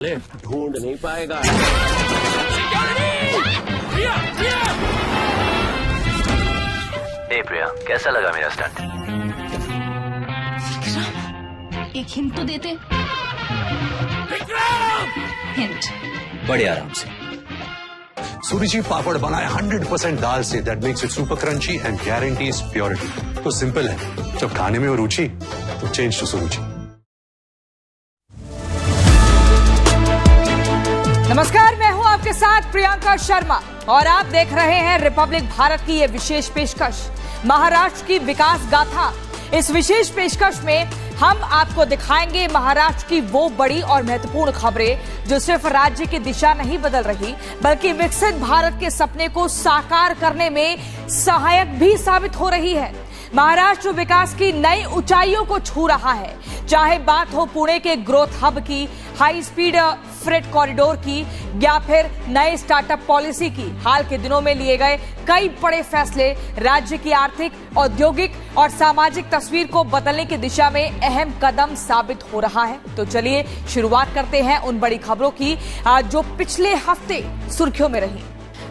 ढूंढ नहीं पाएगा। प्रिया, कैसा लगा मेरा स्टंट? एक हिंट तो देते। हिंट बड़े आराम से। सूरी जी पापड़ बनाए 100% दाल से, that makes it super crunchy and guarantees purity. तो सिंपल है, जब खाने में हो रुचि तो चेंज टू सुरुचि। नमस्कार, मैं हूं आपके साथ प्रियंका शर्मा और आप देख रहे हैं रिपब्लिक भारत की ये विशेष पेशकश, महाराष्ट्र की विकास गाथा। इस विशेष पेशकश में हम आपको दिखाएंगे महाराष्ट्र की वो बड़ी और महत्वपूर्ण खबरें जो सिर्फ राज्य की दिशा नहीं बदल रही, बल्कि विकसित भारत के सपने को साकार करने में सहायक भी साबित हो रही है। महाराष्ट्र विकास की नई ऊंचाइयों को छू रहा है, चाहे बात हो पुणे के ग्रोथ हब की, हाई स्पीड फ्रेट कॉरिडोर की या फिर नए स्टार्टअप पॉलिसी की। हाल के दिनों में लिए गए कई बड़े फैसले राज्य की आर्थिक, औद्योगिक और सामाजिक तस्वीर को बदलने की दिशा में अहम कदम साबित हो रहा है। तो चलिए शुरुआत करते हैं उन बड़ी खबरों की जो पिछले हफ्ते सुर्खियों में रही।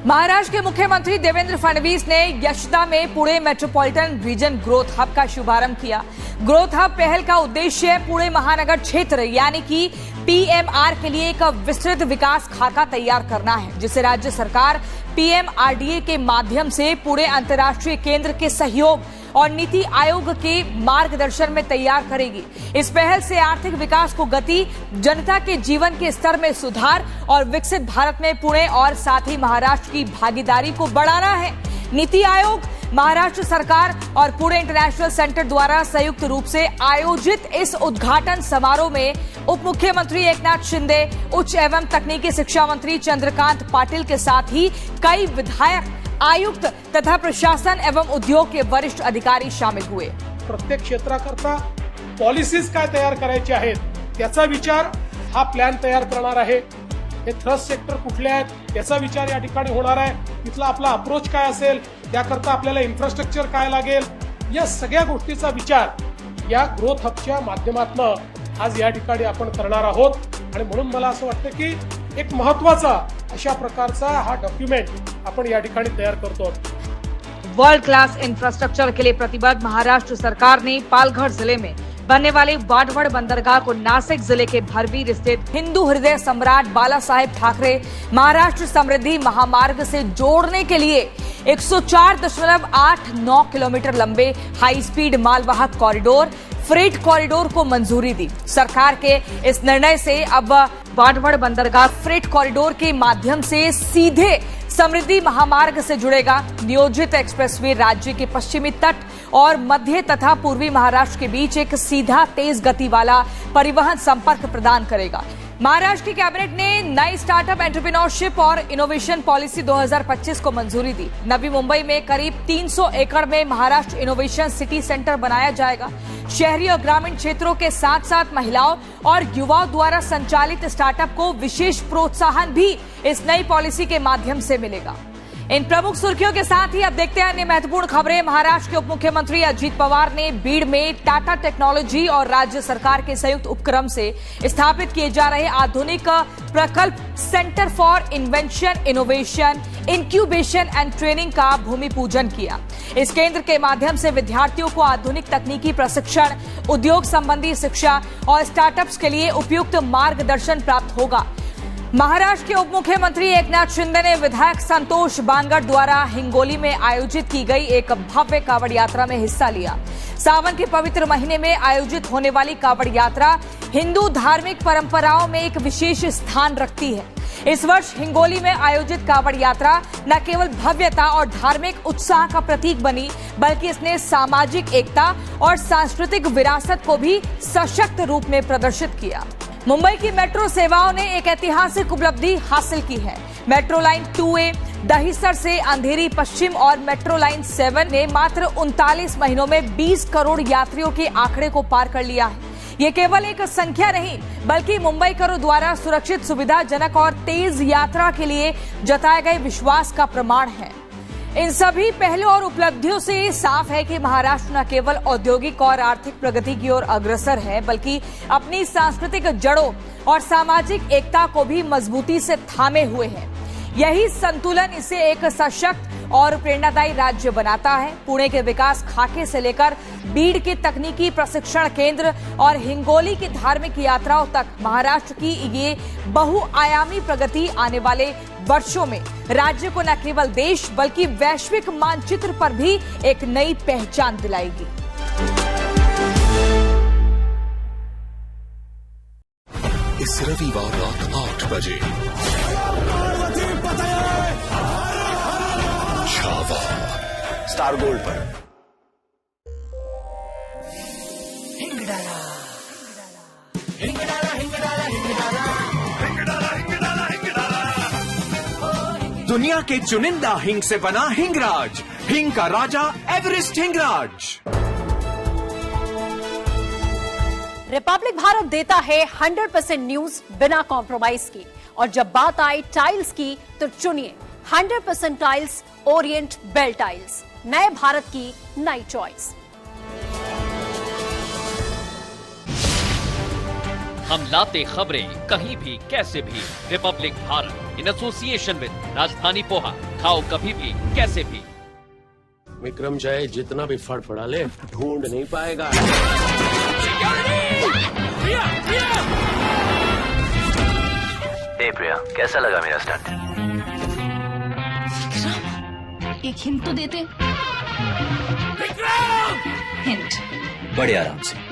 महाराष्ट्र के मुख्यमंत्री देवेंद्र फडणवीस ने यशदा में Pune metropolitan region growth hub का शुभारंभ किया। ग्रोथ हब पहल का उद्देश्य पुणे महानगर क्षेत्र यानी कि पीएमआर के लिए एक विस्तृत विकास खाका तैयार करना है, जिसे राज्य सरकार पीएमआरडीए के माध्यम से पुणे अंतर्राष्ट्रीय केंद्र के सहयोग और नीति आयोग के मार्गदर्शन में तैयार करेगी। इस पहल से आर्थिक विकास को गति, जनता के जीवन के स्तर में सुधार और विकसित भारत में पुणे और साथ ही महाराष्ट्र की भागीदारी को बढ़ाना है। नीति आयोग, महाराष्ट्र सरकार और पुणे इंटरनेशनल सेंटर द्वारा संयुक्त रूप से आयोजित इस उद्घाटन समारोह में उप मुख्यमंत्री एकनाथ शिंदे, उच्च एवं तकनीकी शिक्षा मंत्री चंद्रकांत पाटिल के साथ ही कई विधायक, आयुक्त तथा प्रशासन एवं उद्योग के वरिष्ठ अधिकारी शामिल हुए। प्रत्येक क्षेत्राकरता पॉलिसीज काय तयार करायचे आहेत त्याचा विचार हा प्लॅन तयार करणार आहे। हे थ्रस्ट सेक्टर कुठले आहेत याचा विचार या ठिकाणी होणार आहे। तिथला आपला अप्रोच काय असेल, त्याकरता आपल्याला इन्फ्रास्ट्रक्चर काय लागेल, या सगळ्या गोष्टीचा विचार या ग्रोथ हबच्या माध्यमातून आज या ठिकाणी आपण करणार आहोत। आणि म्हणून मला असं वाटतं की एक महत्त्वाचा अशा प्रकारचा हा डॉक्युमेंट आपण या ठिकाणी तैयार करतो। वर्ल्ड क्लास इंफ्रास्ट्रक्चर के लिए प्रतिबद्ध महाराष्ट्र सरकार ने पालघर जिले में बनने वाले वाडवड़ बंदरगाह को नासिक जिले के भरवीर स्थित हिंदू हृदय सम्राट बाला साहेब ठाकरे महाराष्ट्र समृद्धि महामार्ग से जोड़ने के लिए 104.89 किलोमीटर लंबे हाई स्पीड मालवाहक कॉरिडोर, फ्रेट कॉरिडोर को मंजूरी दी। सरकार के इस निर्णय से अब वाडवड़ बंदरगाह फ्रेट कॉरिडोर के माध्यम से सीधे समृद्धि महामार्ग से जुड़ेगा। नियोजित एक्सप्रेसवे राज्य के पश्चिमी तट और मध्य तथा पूर्वी महाराष्ट्र के बीच एक सीधा तेज गति वाला परिवहन संपर्क प्रदान करेगा। महाराष्ट्र की कैबिनेट ने नई स्टार्टअप एंटरप्रेन्योरशिप और इनोवेशन पॉलिसी 2025 को मंजूरी दी। नवी मुंबई में करीब 300 एकड़ में महाराष्ट्र इनोवेशन सिटी सेंटर बनाया जाएगा। शहरी और ग्रामीण क्षेत्रों के साथ साथ महिलाओं और युवाओं द्वारा संचालित स्टार्टअप को विशेष प्रोत्साहन भी इस नई पॉलिसी के माध्यम से मिलेगा। इन प्रमुख सुर्खियों के साथ ही अब देखते हैं अन्य महत्वपूर्ण खबरें। महाराष्ट्र के उप मुख्यमंत्री अजित पवार ने बीड़ में टाटा टेक्नोलॉजी और राज्य सरकार के संयुक्त उपक्रम से स्थापित किए जा रहे आधुनिक प्रकल्प centre for invention, innovation, incubation and training का भूमि पूजन किया। इस केंद्र के माध्यम से विद्यार्थियों को आधुनिक तकनीकी प्रशिक्षण, उद्योग संबंधी शिक्षा और स्टार्टअप्स के लिए उपयुक्त मार्गदर्शन प्राप्त होगा। महाराष्ट्र के उप मुख्यमंत्री एकनाथ शिंदे ने विधायक संतोष बांगड़ द्वारा हिंगोली में आयोजित की गई एक भव्य कावड़ यात्रा में हिस्सा लिया। सावन के पवित्र महीने में आयोजित होने वाली कावड़ यात्रा हिंदू धार्मिक परंपराओं में एक विशेष स्थान रखती है। इस वर्ष हिंगोली में आयोजित कावड़ यात्रा न केवल भव्यता और धार्मिक उत्साह का प्रतीक बनी, बल्कि इसने सामाजिक एकता और सांस्कृतिक विरासत को भी सशक्त रूप में प्रदर्शित किया। मुंबई की मेट्रो सेवाओं ने एक ऐतिहासिक उपलब्धि हासिल की है। मेट्रो लाइन 2A दहिसर से अंधेरी पश्चिम और मेट्रो लाइन 7 ने मात्र 39 महीनों में 20 करोड़ यात्रियों के आंकड़े को पार कर लिया है। ये केवल एक संख्या नहीं, बल्कि मुंबईकरों द्वारा सुरक्षित, सुविधाजनक और तेज यात्रा के लिए जताए गए विश्वास का प्रमाण है। इन सभी पहलों और उपलब्धियों से साफ है कि महाराष्ट्र न केवल औद्योगिक और आर्थिक प्रगति की ओर अग्रसर है, बल्कि अपनी सांस्कृतिक जड़ों और सामाजिक एकता को भी मजबूती से थामे हुए है। यही संतुलन इसे एक सशक्त और प्रेरणादायी राज्य बनाता है। पुणे के विकास खाके से लेकर बीड़ के तकनीकी प्रशिक्षण केंद्र और हिंगोली की धार्मिक यात्राओं तक महाराष्ट्र की ये बहुआयामी प्रगति आने वाले वर्षों में राज्य को न केवल देश बल्कि वैश्विक मानचित्र पर भी एक नई पहचान दिलाएगी। इस रविवार रात 8 बजे छावा स्टार गोल्ड पर। दुनिया के चुनिंदा हिंग से बना हिंगराज, हिंग का राजा एवरेस्ट हिंगराज। रिपब्लिक भारत देता है 100% न्यूज बिना कॉम्प्रोमाइज की, और जब बात आए टाइल्स की तो चुनिए 100% टाइल्स, ओरिएंट बेल टाइल्स, नए भारत की नई चॉइस। हम लाते खबरें कहीं भी कैसे भी। Republic Bharat in association with राजधानी पोहा। खाओ कभी भी कैसे भी। विक्रम चाहे जितना भी फड़फड़ा ले, ढूंढ नहीं पाएगा। प्रिया, कैसा लगा मेरा स्टंट? एक हिंट तो देते। हिंट। बड़े आराम से।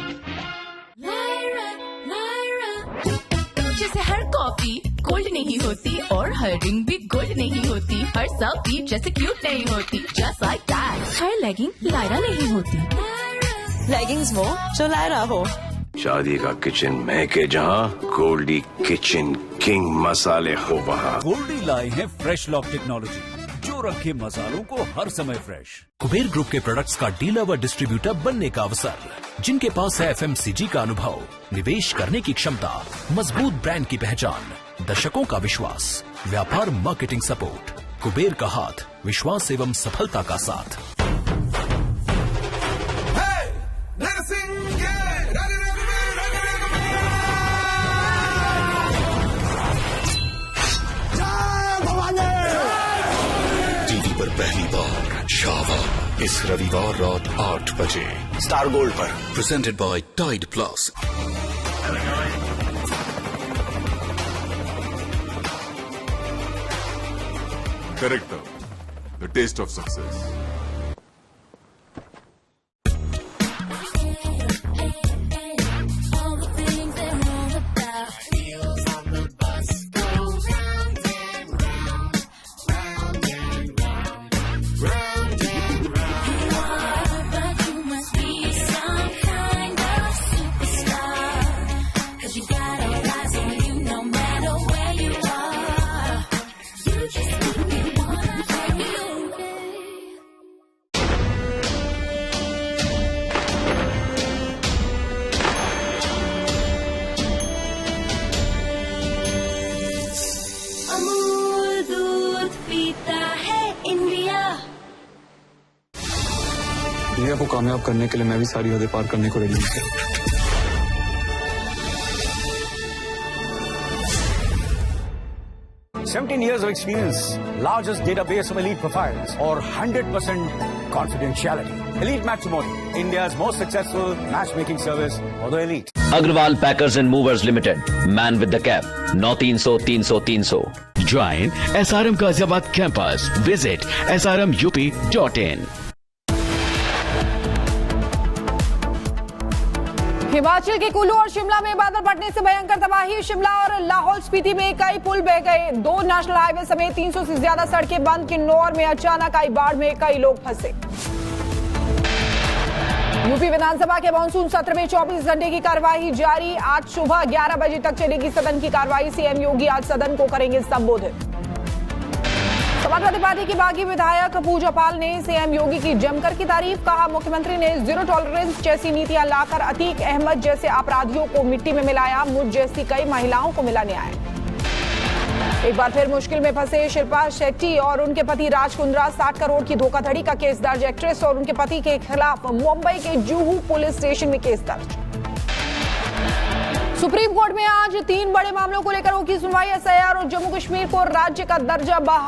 जैसे हर कॉफी कोल्ड नहीं होती और हर ड्रिंक भी गोल्ड नहीं होती, हर सेल्फी जैसे क्यूट नहीं होती, जस्ट लाइक दैट हर लेगिंग लायरा नहीं होती। लेगिंग्स वो जो लायरा हो। शादी का किचन महके जहाँ, गोल्डी किचन किंग मसाले हो वहाँ। गोल्डी लाए हैं फ्रेश लॉक टेक्नोलॉजी जो रखे मसालों को हर समय फ्रेश। कुबेर ग्रुप के प्रोडक्ट्स का डीलर व डिस्ट्रीब्यूटर बनने का अवसर, जिनके पास है FMCG का अनुभव, निवेश करने की क्षमता, मजबूत ब्रांड की पहचान, दशकों का विश्वास, व्यापार मार्केटिंग सपोर्ट। कुबेर का हाथ विश्वास एवं सफलता का साथ। टीवी पर पहली बार छावा इस रविवार रात 8 बजे स्टार गोल्ड पर। Presented by Tide plus. Character, the taste of success. India को कामयाब करने के लिए मैं भी सारी हदें पार करने को रेडी हूँ। 17 years of experience, largest database of elite profiles, or 100% confidentiality. Elite Matrimony, India's most successful matchmaking service for the elite. Agrawal Packers and Movers Limited, man with the cap, 9300 Join SRM Ghaziabad campus. Visit srmup.in. Himachal के कुल्लू और शिमला में बादल फटने से भयंकर तबाही। शिमला और लाहौल स्पीति में कई पुल बह गए। 2 नेशनल हाईवे समेत 300 से ज्यादा सड़कें बंद। किन्नौर में अचानक आई बाढ़ में कई लोग फंसे। यूपी विधानसभा के मानसून सत्र में 24 घंटे की कार्यवाही जारी। आज सुबह 11 बजे तक चलेगी सदन की कार्यवाही। सीएम योगी आज सदन को करेंगे संबोधित। समाजवादी पार्टी की बागी विधायक पूजा पाल ने सीएम योगी की जमकर की तारीफ। कहा, मुख्यमंत्री ने जीरो टॉलरेंस जैसी नीतियां लाकर अतीक अहमद जैसे अपराधियों को मिट्टी में मिलाया। मुझ जैसी कई महिलाओं को मिला न्याय। एक बार फिर मुश्किल में फंसे शिल्पा शेट्टी और उनके पति राज कुंद्रा। 60 करोड़ की धोखाधड़ी का केस दर्ज। एक्ट्रेस और उनके पति के खिलाफ मुंबई के जुहू पुलिस स्टेशन में केस दर्ज। सुप्रीम कोर्ट में आज 3 बड़े मामलों को लेकर होगी सुनवाई। एसआईआर और जम्मू कश्मीर को राज्य का दर्जा